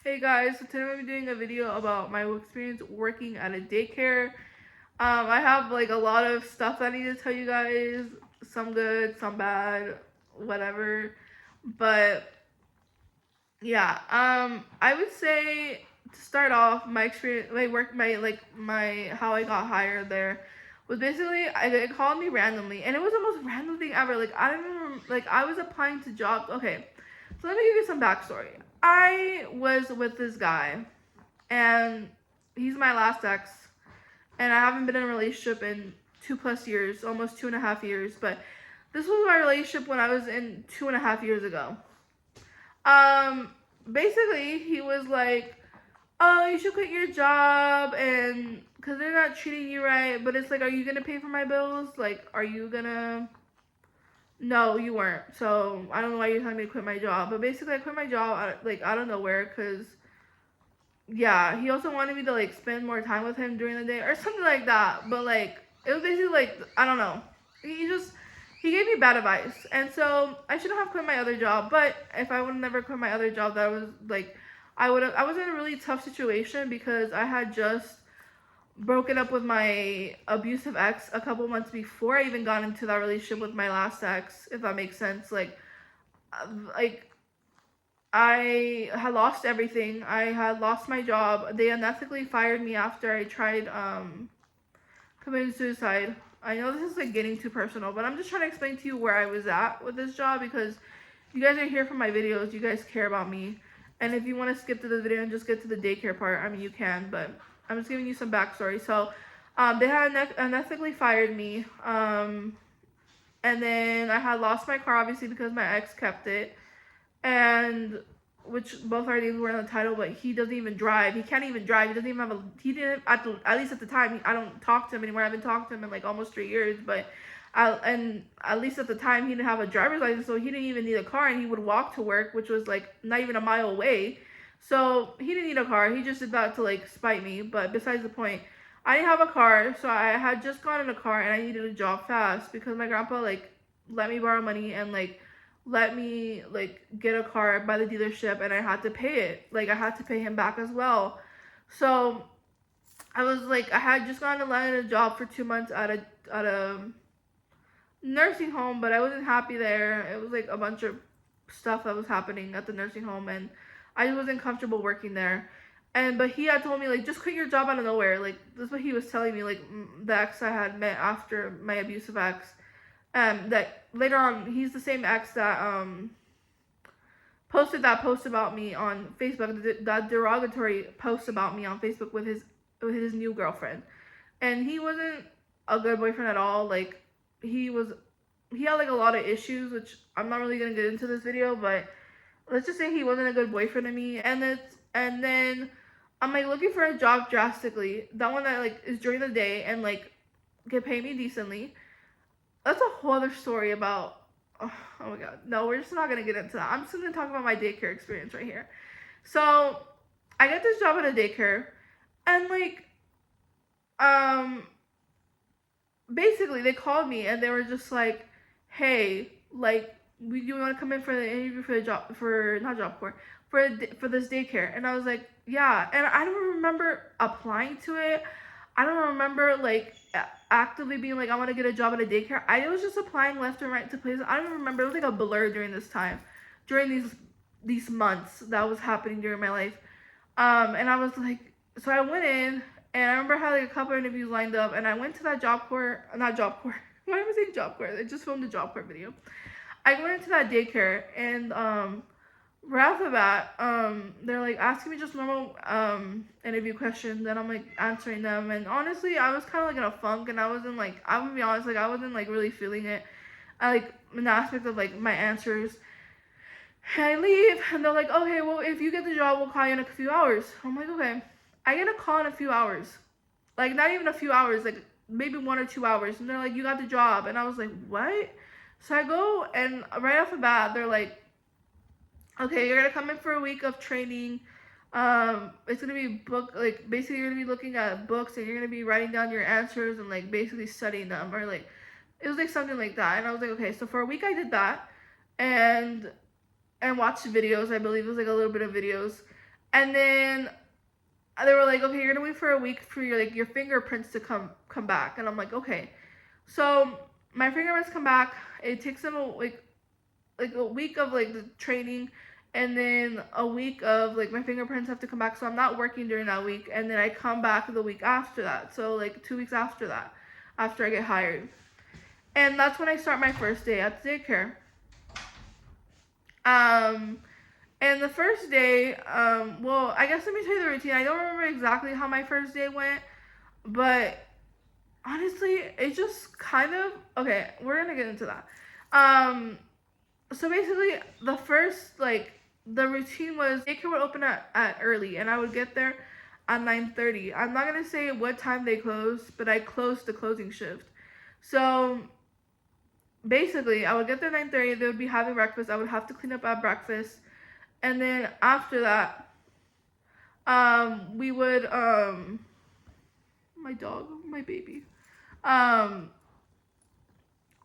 Hey guys, so today I'm going to be doing a video about my experience working at a daycare. I have like a lot of stuff that I need to tell you guys, some good, some bad, whatever. But yeah, I would say to start off, my experience, my how I got hired there was basically they called me randomly, and it was the most random thing ever. Like I don't even like I was applying to jobs. Okay, so let me give you some backstory. I was with this guy, and he's my last ex, and I haven't been in a relationship in 2+ years, almost 2.5 years. But this was my relationship when I was in 2.5 years ago. Um, Basically, he was like, "Oh, you should quit your job, and because they're not treating you right." But it's like, are you gonna pay for my bills? Like, are you gonna? No, you weren't. So I don't know why you're telling me to quit my job. But basically, I quit my job like out of nowhere because yeah, he also wanted me to like spend more time with him during the day or something like that. But like, it was basically like I don't know. He just he gave me bad advice, and so I shouldn't have quit my other job. But if I would have never quit my other job, that was like I would have. I was in a really tough situation because I had just broken up with my abusive ex a couple months before I even got into that relationship with my last ex. If that makes sense, like I had lost everything. I had lost my job. They unethically fired me after I tried committing suicide. I know this is like getting too personal, but I'm just trying to explain to you where I was at with this job because you guys are here for my videos. You guys care about me. And if you want to skip to the video and just get to the daycare part, I mean, you can, but I'm just giving you some backstory. So, they had unethically fired me. And then I had lost my car, obviously, because my ex kept it. And which both our names were in the title, but he doesn't even drive. He can't even drive. He doesn't even have a. He didn't at least at the time. I don't talk to him anymore. I haven't talked to him in like almost 3 years, but and at least at the time he didn't have a driver's license, so he didn't even need a car, and he would walk to work, which was like not even a mile away. So he didn't need a car. He just did that to like spite me. But besides the point, I didn't have a car, so I had just gotten a car, and I needed a job fast because my grandpa like let me borrow money and like let me like get a car by the dealership, and I had to pay it. Like I had to pay him back as well. So I was like I had just gotten landed a job for 2 months at a nursing home, but I wasn't happy there. It was like a bunch of stuff that was happening at the nursing home, and I just wasn't comfortable working there. And but he had told me like just quit your job out of nowhere. Like that's what he was telling me. Like the ex I had met after my abusive ex. That later on he's the same ex that posted that post about me on Facebook, that derogatory post about me on Facebook with his new girlfriend, and he wasn't a good boyfriend at all. Like he was, he had like a lot of issues, which I'm not really gonna get into this video, but let's just say he wasn't a good boyfriend to me. And then I'm like looking for a job drastically, that one that like is during the day and like can pay me decently. That's a whole other story about oh, oh my god, no, we're just not gonna get into that. I'm just gonna talk about my daycare experience right here. So I get this job at a daycare, and like um basically they called me and they were just like, hey, like you want to come in for the interview for the job, for not job corps, for this daycare. And I was like, yeah. And I don't remember applying to it. I don't remember like actively being like I want to get a job at a daycare. I was just applying left and right to places. I don't remember. It was like a blur during this time, during these months that was happening during my life. And I was like, so I went in, and I remember I had like a couple interviews lined up, and I went to that job corps, not job corps. Why am I saying job corps? I just filmed a job corps video. I went into that daycare, and right off the bat, they're like asking me just normal interview questions, and I'm like answering them. And honestly, I was kind of like in a funk, and I wasn't like, I'm gonna be honest, like I wasn't like really feeling it. I like in the aspect of like my answers. And I leave, and they're like, okay, well, if you get the job, we'll call you in a few hours. I'm like, okay. I get a call in a few hours. Like, not even a few hours, like maybe 1 or 2 hours. And they're like, you got the job. And I was like, what? So I go, and right off the bat, they're like, okay, you're going to come in for a week of training. It's going to be like, basically, you're going to be looking at books, and you're going to be writing down your answers and, like, basically studying them. Or, like, it was, like, something like that. And I was like, okay. So for a week, I did that. And watched videos. I believe it was like a little bit of videos. And then they were like, okay, you're gonna wait for a week for your fingerprints to come back. And I'm like, okay. So my fingerprints come back. It takes them a week of like the training, and then a week of like my fingerprints have to come back. So I'm not working during that week, and then I come back the week after that. So like 2 weeks after that, after I get hired, and that's when I start my first day at the daycare. And the first day, well, I guess let me tell you the routine. I don't remember exactly how my first day went, but honestly, it just kind of, okay, we're gonna get into that. So basically, the first, like, the routine was daycare would open at early, and I would get there at 9:30. I'm not gonna say what time they closed, but I closed the closing shift. So basically, I would get there 9:30. They would be having breakfast. I would have to clean up at breakfast, and then after that, we would my dog, my baby,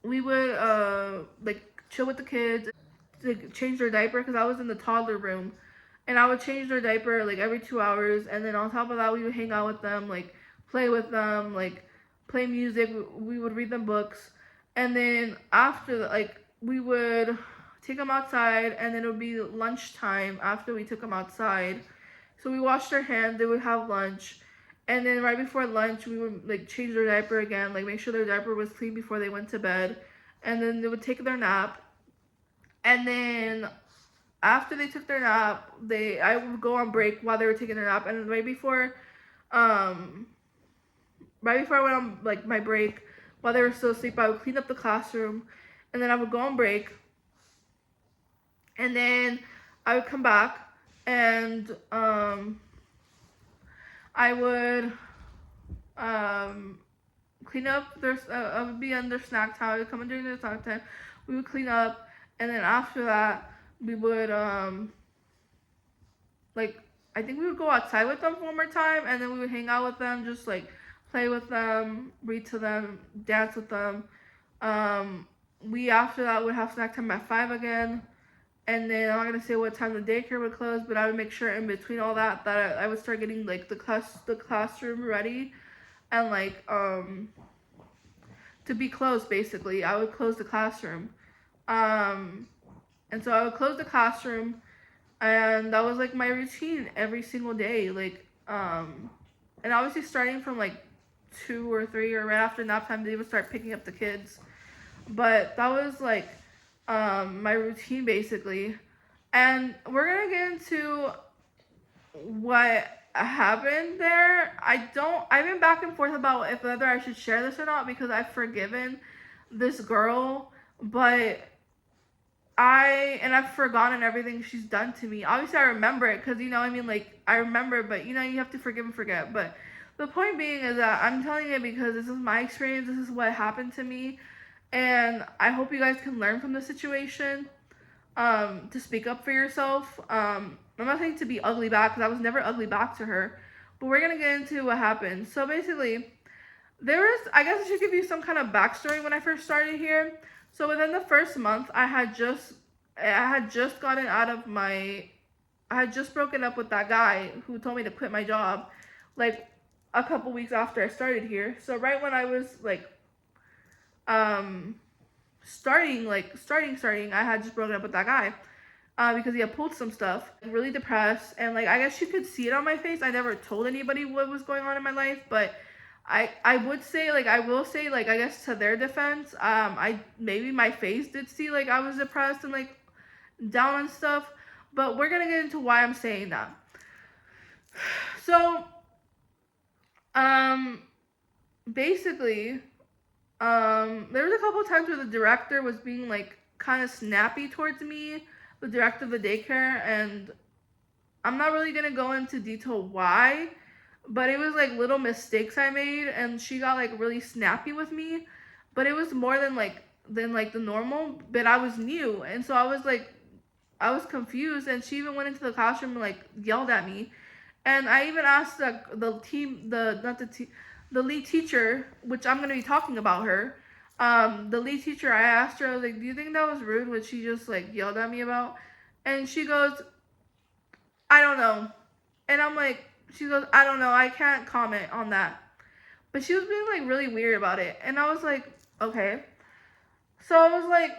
we would like chill with the kids, like change their diaper because I was in the toddler room, and I would change their diaper like every 2 hours, and then on top of that, we would hang out with them, like play with them, like play music. We would read them books, and then after like we would take them outside, and then it would be lunchtime after we took them outside. So we washed our hands. They would have lunch. And then right before lunch, we would like change their diaper again, like make sure their diaper was clean before they went to bed. And then they would take their nap. And then after they took their nap, I would go on break while they were taking their nap. And um right before I went on like my break, while they were still asleep, I would clean up the classroom, and then I would go on break, and then I would come back, and I would clean up. I would be under snack time. I would come in during the snack time. We would clean up, and then after that, we would like I think we would go outside with them one more time, and then we would hang out with them, just like play with them, read to them, dance with them. We after that would have snack time at 5 again. And then I'm not gonna say what time the daycare would close, but I would make sure in between all that I would start getting like the classroom ready, and like to be closed. Basically, I would close the classroom, and so I would close the classroom, and that was like my routine every single day. Like and obviously starting from like 2 or 3 or right after nap time, they would start picking up the kids, but that was like my routine basically. And we're gonna get into what happened there. I've been back and forth about if whether I should share this or not, because I've forgiven this girl, but I've forgotten everything she's done to me. Obviously I remember it because I mean, like I remember, but you have to forgive and forget. But the point being is that I'm telling it because this is my experience, this is what happened to me, and I hope you guys can learn from the situation, to speak up for yourself. I'm not saying to be ugly back, because I was never ugly back to her, but we're gonna get into what happened. So basically, I guess I should give you some kind of backstory when I first started here. So within the first month, I had just gotten out of I had just broken up with that guy who told me to quit my job, like a couple weeks after I started here. So right when I was like starting, I had just broken up with that guy, because he had pulled some stuff, really depressed, and like I guess you could see it on my face. I never told anybody what was going on in my life, but I will say, like I guess to their defense, I maybe my face did see like I was depressed and like down on stuff, but we're gonna get into why I'm saying that. So basically, there was a couple of times where the director was being like kind of snappy towards me, the director of the daycare, and I'm not really gonna go into detail why, but it was like little mistakes I made, and she got like really snappy with me. But it was more than the normal. But I was new, and so I was confused, and she even went into the classroom and like yelled at me. And I even asked the lead teacher, which I'm gonna be talking about her. The lead teacher, I asked her, I was like, "Do you think that was rude?" What she just like yelled at me about, and she goes, "I don't know." And I'm like, she goes, I don't know, I can't comment on that. But she was being like really weird about it. And I was like, okay. So I was like,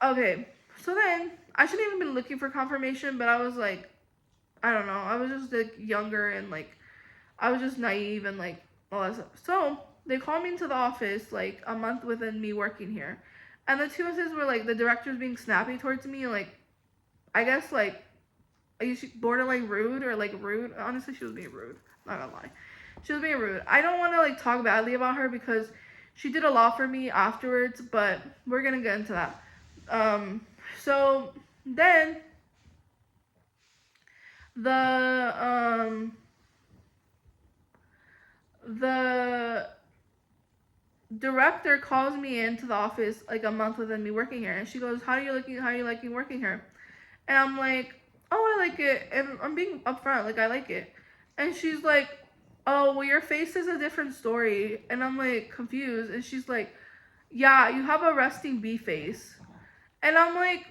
okay. So then I shouldn't even been looking for confirmation, but I was like, I don't know. I was just like younger and like I was just naive and like all that stuff. So they called me into the office like a month within me working here. And the two instances were like the director's being snappy towards me, like I guess like I guess borderline rude or like rude. Honestly, she was being rude. Not gonna lie. She was being rude. I don't want to like talk badly about her because she did a lot for me afterwards, but we're gonna get into that. So then the the director calls me into the office like a month within me working here, and she goes, how are you liking working here? And I'm like, oh, I like it, and I'm being upfront, like I like it. And she's like, oh, well, your face is a different story. And I'm like confused, and she's like, yeah, you have a resting bee face. And I'm like,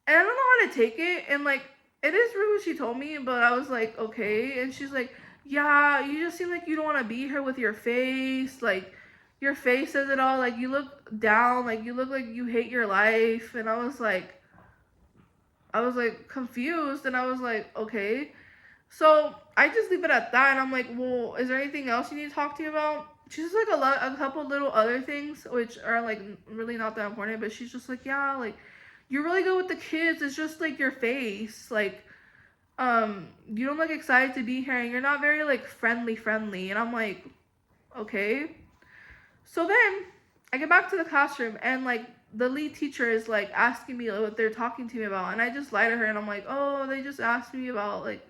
and I don't know how to take it, and like it is rude what she told me, but I was like, okay. And she's like, yeah, you just seem like you don't want to be here with your face, like your face says it all, like you look down, like you look like you hate your life. And I was like confused, and I was like, okay. So I just leave it at that, and I'm like, well, is there anything else you need to talk to me about? She's like a couple little other things which are like really not that important, but she's just like, yeah, like you're really good with the kids. It's just like your face, like you don't look excited to be here, and you're not very like friendly. And I'm like, okay. So then I get back to the classroom, and like the lead teacher is like asking me what they're talking to me about, and I just lie to her, and I'm like, oh, they just asked me about like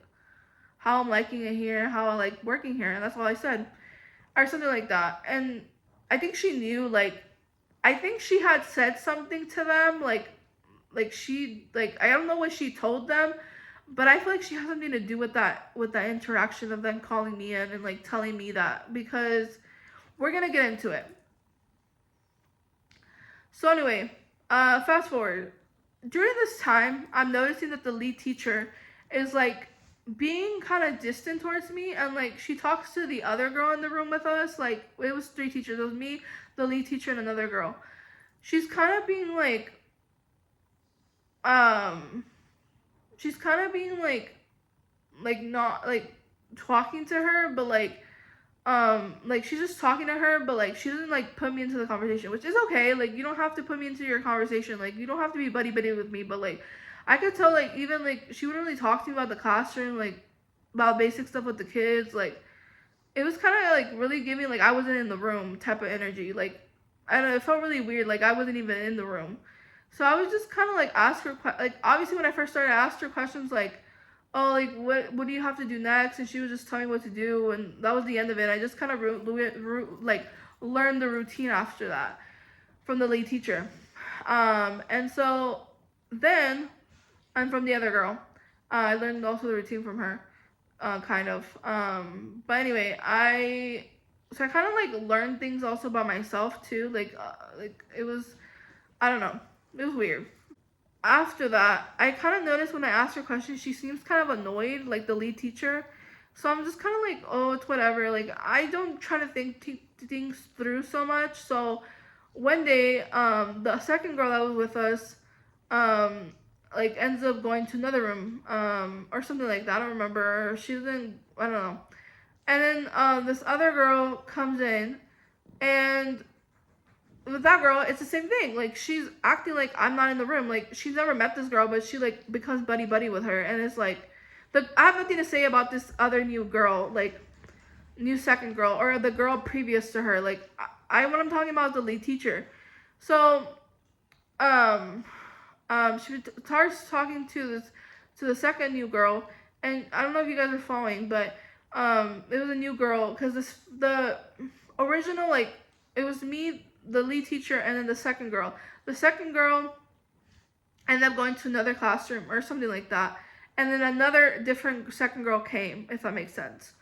how I'm liking it here, how I like working here, and that's all I said, or something like that. And I think she knew, like I think she had said something to them, like she like I don't know what she told them, but I feel like she has something to do with that interaction of them calling me in and like telling me that, because we're gonna get into it. So anyway, fast forward. During this time, I'm noticing that the lead teacher is like being kind of distant towards me, and like she talks to the other girl in the room with us. Like it was three teachers. It was me, the lead teacher, and another girl. She's kind of being um she's kind of being like not like talking to her, but like she's just talking to her, but like she doesn't like put me into the conversation, which is okay. Like you don't have to put me into your conversation, like you don't have to be buddy with me, but like I could tell, like even like she wouldn't really talk to me about the classroom, like about basic stuff with the kids. Like it was kind of like really giving like I wasn't in the room type of energy. Like I don't know, it felt really weird, like I wasn't even in the room. So I was just kind of like ask her like obviously when I first started, I asked her questions like, oh, like what do you have to do next? And she was just telling me what to do, and that was the end of it. I just kind of like learned the routine after that from the lead teacher. And so then I'm from the other girl. I learned also the routine from her, kind of. But anyway, I kind of like learned things also by myself too. Like it was, I don't know, it was weird. After that, I kind of noticed when I asked her questions, she seems kind of annoyed, like the lead teacher. So I'm just kind of like, oh, it's whatever. Like I don't try to think things through so much. So one day, the second girl that was with us, um, like ends up going to another room, or something like that. I don't remember. She didn't. I don't know. And then this other girl comes in, and with that girl, it's the same thing. Like she's acting like I'm not in the room. Like she's never met this girl, but she like becomes buddy with her, and it's like I have nothing to say about this other new girl, like new second girl or the girl previous to her. Like I what I'm talking about is the lead teacher. So um she starts talking to the second new girl, and I don't know if you guys are following, but it was a new girl because the original, like it was me, the lead teacher, and then the second girl. The second girl ended up going to another classroom or something like that, and then another different second girl came, if that makes sense.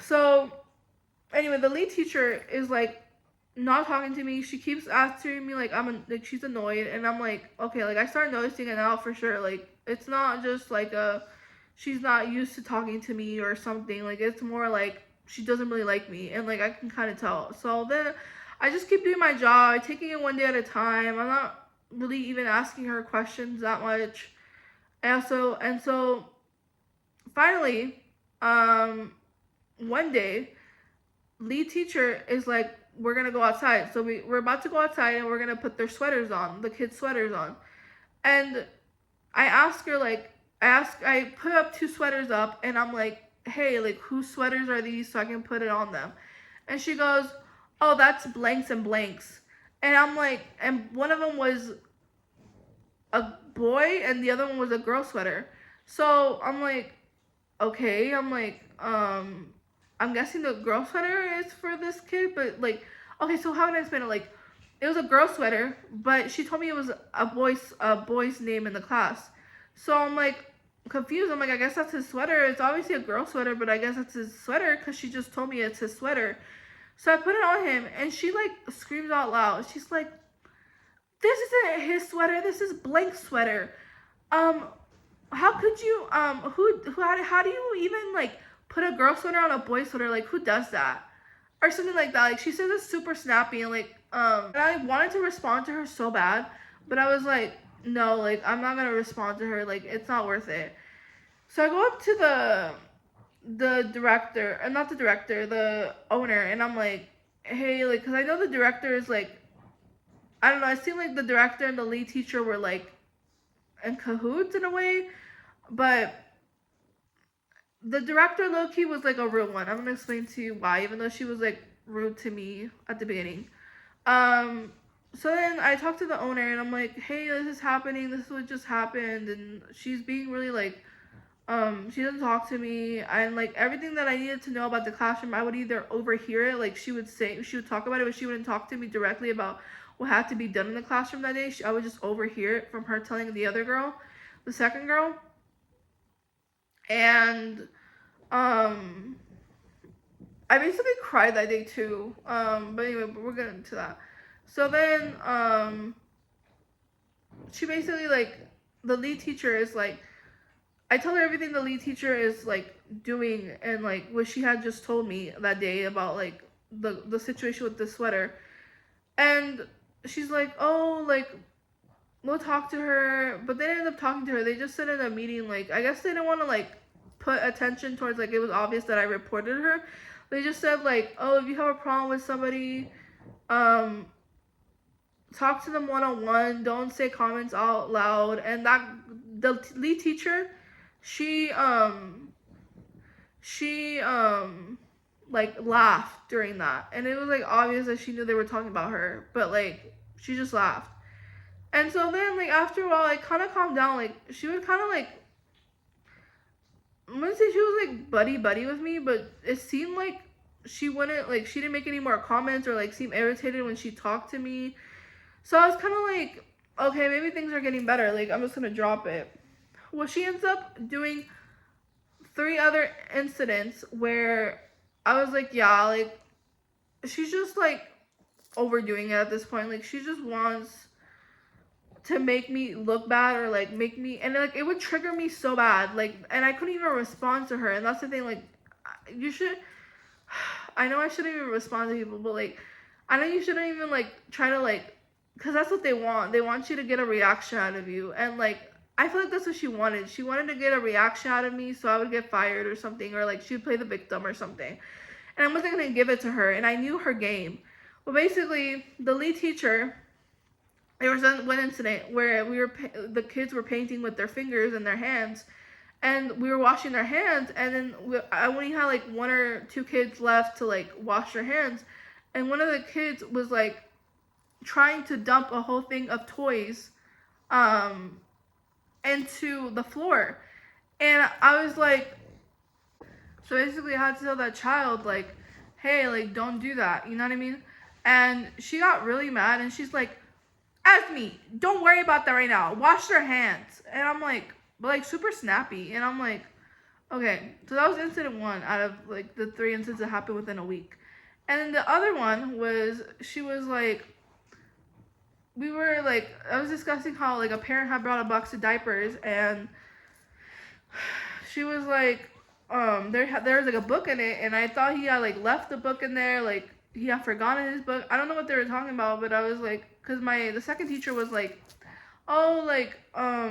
So anyway, the lead teacher is like not talking to me. She keeps asking me like like she's annoyed, and I'm like, okay, like I start noticing it now for sure. Like it's not just like she's not used to talking to me or something. Like it's more like she doesn't really like me, and like I can kind of tell. So then I just keep doing my job, taking it one day at a time. I'm not really even asking her questions that much. And so finally, one day, lead teacher is like, we're gonna go outside. So we're about to go outside and we're gonna put their sweaters on, the kids' sweaters on. And I ask her like, I put up 2 sweaters up, and I'm like, hey, like whose sweaters are these so I can put it on them? And she goes, oh, that's blanks and blanks. And I'm like, and one of them was a boy and the other one was a girl sweater. So I'm like, okay, I'm guessing the girl sweater is for this kid, but like, okay, so how would I explain it? Like, it was a girl sweater, but she told me it was a boy's name in the class. So I'm like confused. I'm like, I guess that's his sweater. It's obviously a girl sweater, but I guess that's his sweater because she just told me it's his sweater. So I put it on him, and she like screams out loud. She's like, "This isn't his sweater. This is Blank's sweater. Um, how could you how do you even like put a girl sweater on a boy sweater? Like who does that?" Or something like that. Like she says it's super snappy, and like and I wanted to respond to her so bad, but I was like, no, like I'm not gonna respond to her. Like it's not worth it. So I go up to the director, and not the director, the owner, and I'm like, hey, like, cause I know the director is like, I don't know. It seemed like the director and the lead teacher were like in cahoots in a way, but the director low key was like a rude one. I'm gonna explain to you why, even though she was like rude to me at the beginning. Um, so then I talked to the owner, and I'm like, hey, this is happening. This is what just happened, and she's being really like, she doesn't talk to me, and like everything that I needed to know about the classroom, I would either overhear it, like she would talk about it, but she wouldn't talk to me directly about what had to be done in the classroom that day. I would just overhear it from her telling the other girl, the second girl, and um, I basically cried that day too. But anyway, we're getting into that. So then, she basically like, the lead teacher is like, I tell her everything the lead teacher is like doing, and like what she had just told me that day about like the situation with the sweater. And she's like, oh, like we'll talk to her, but they didn't end up talking to her. They just said in a meeting, like I guess they didn't want to like put attention towards, like it was obvious that I reported her. They just said like, oh, if you have a problem with somebody, um talk to them one-on-one, don't say comments out loud. And that the lead teacher, she she like laughed during that, and it was like obvious that she knew they were talking about her, but like she just laughed. And so then like after a while I kind of calmed down. Like she would kind of like, I'm gonna say she was like buddy with me, but it seemed like she wouldn't, like she didn't make any more comments or like seem irritated when she talked to me. So I was kind of like, okay, maybe things are getting better. Like I'm just gonna drop it. Well, she ends up doing 3 other incidents where I was like, yeah, like she's just like overdoing it at this point. Like she just wants to make me look bad, or like make me, and like it would trigger me so bad. Like, and I couldn't even respond to her. And that's the thing. Like, you should. I know I shouldn't even respond to people, but like, I know you shouldn't even like try to like, because that's what they want. They want you to get a reaction out of you, and like I feel like that's what she wanted. She wanted to get a reaction out of me, so I would get fired or something, or like she'd play the victim or something. And I wasn't gonna give it to her, and I knew her game. Well, basically, the lead teacher, there was one incident where the kids were painting with their fingers and their hands, and we were washing their hands, and then I only had like 1 or 2 kids left to like wash their hands, and one of the kids was like trying to dump a whole thing of toys into the floor. And I was like, so basically I had to tell that child like, hey, like don't do that, you know what I mean? And she got really mad, and she's like, Esme, don't worry about that right now, wash your hands. And I'm like, but like super snappy. And I'm like, okay. So that was incident 1 out of like the 3 incidents that happened within a week. And then the other one was, she was like, we were like, I was discussing how like a parent had brought a box of diapers, and she was like, there was like a book in it, and I thought he had like left the book in there, like he had forgotten his book. I don't know what they were talking about, but I was like, cause the second teacher was like, oh, like a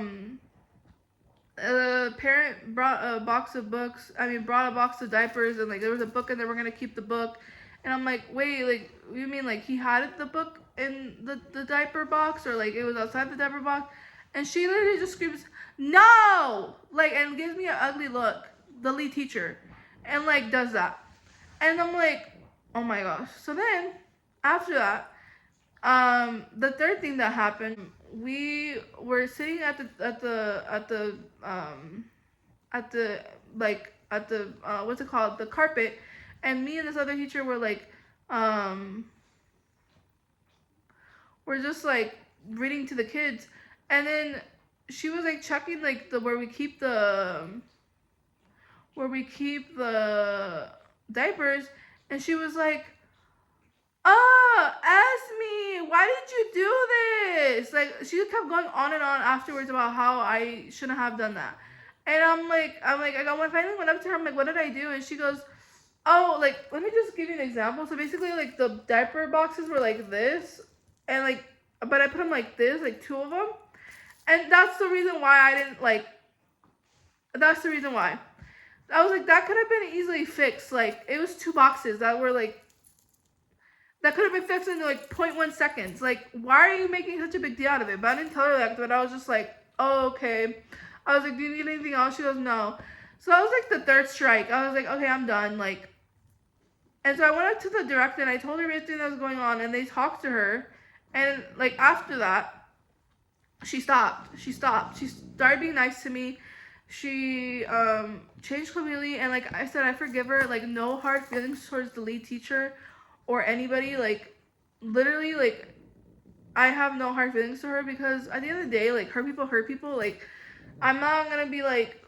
parent brought a box of books. I mean, brought a box of diapers, and like there was a book in there. We're gonna keep the book. And I'm like, wait, like you mean like he had the book in the diaper box, or like it was outside the diaper box? And she literally just screams, no, like, and gives me an ugly look. The lead teacher, and like does that, and I'm like, oh my gosh. So then after that, the third thing that happened, we were sitting at the what's it called, the carpet, and me and this other teacher were like, we're just like reading to the kids, and then she was like checking like where we keep the diapers, and she was like, oh, Esme, why did you do this? Like, she kept going on and on afterwards about how I shouldn't have done that. And I finally went up to her, I'm like, what did I do? And she goes, oh, like, let me just give you an example. So basically, like, the diaper boxes were like this, and like, but I put them like this, like two of them. And that's the reason why I didn't, like, that's the reason why. I was like, that could have been easily fixed. Like, it was two boxes that were like, that could have been fixed in like 0.1 seconds. Like, why are you making such a big deal out of it? But I didn't tell her that, but I was just like, oh, okay. I was like, do you need anything else? She goes, no. So that was like the third strike. I was like, okay, I'm done. Like, and so I went up to the director and I told her everything that was going on, and they talked to her. And like after that, she stopped. She started being nice to me. She changed completely, and like I said, I forgive her. Like, no hard feelings towards the lead teacher or anybody. Like, literally, like, I have no hard feelings to her, because at the end of the day, like, hurt people. Like, I'm not gonna be like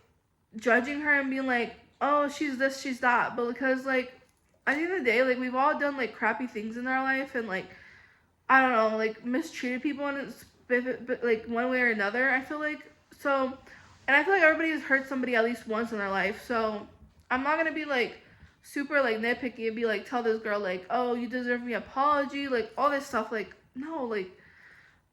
judging her and being like, oh, she's this, she's that. But because like at the end of the day, like, we've all done like crappy things in our life, and like, I don't know, like, mistreated people in like one way or another, I feel like. So, and I feel like everybody has hurt somebody at least once in their life. So I'm not gonna be like super like nitpicky and be like, tell this girl like, oh, you deserve me apology, like all this stuff. Like, no, like,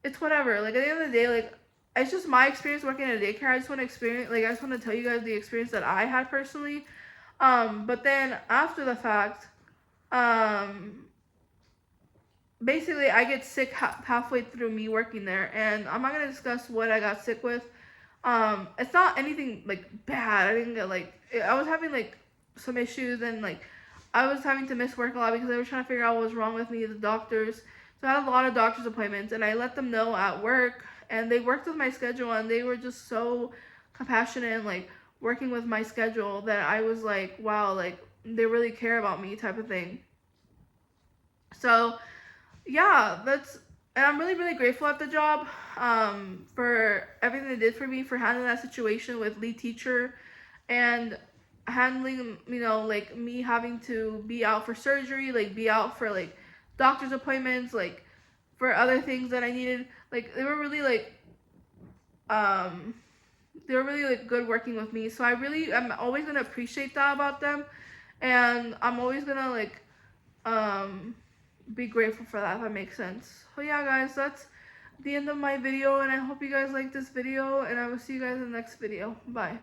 it's whatever. Like, at the end of the day, like, it's just my experience working at a daycare. I just want to tell you guys the experience that I had personally. But then after the fact, basically I get sick halfway through me working there, and I'm not gonna discuss what I got sick with. It's not anything like bad. I didn't get like, I was having like some issues, and like I was having to miss work a lot because they were trying to figure out what was wrong with me, the doctors. So I had a lot of doctor's appointments, and I let them know at work, and they worked with my schedule, and they were just so compassionate and like working with my schedule that I was like, wow, like they really care about me, type of thing. So yeah, and I'm really, really grateful at the job, for everything they did for me, for handling that situation with lead teacher, and handling, like me having to be out for surgery, like be out for like doctor's appointments, like for other things that I needed. Like, they were really like, good working with me. So I'm always gonna appreciate that about them, and I'm always gonna like, be grateful for that, if that makes sense. So yeah, guys, that's the end of my video, and I hope you guys like this video, and I will see you guys in the next video. Bye.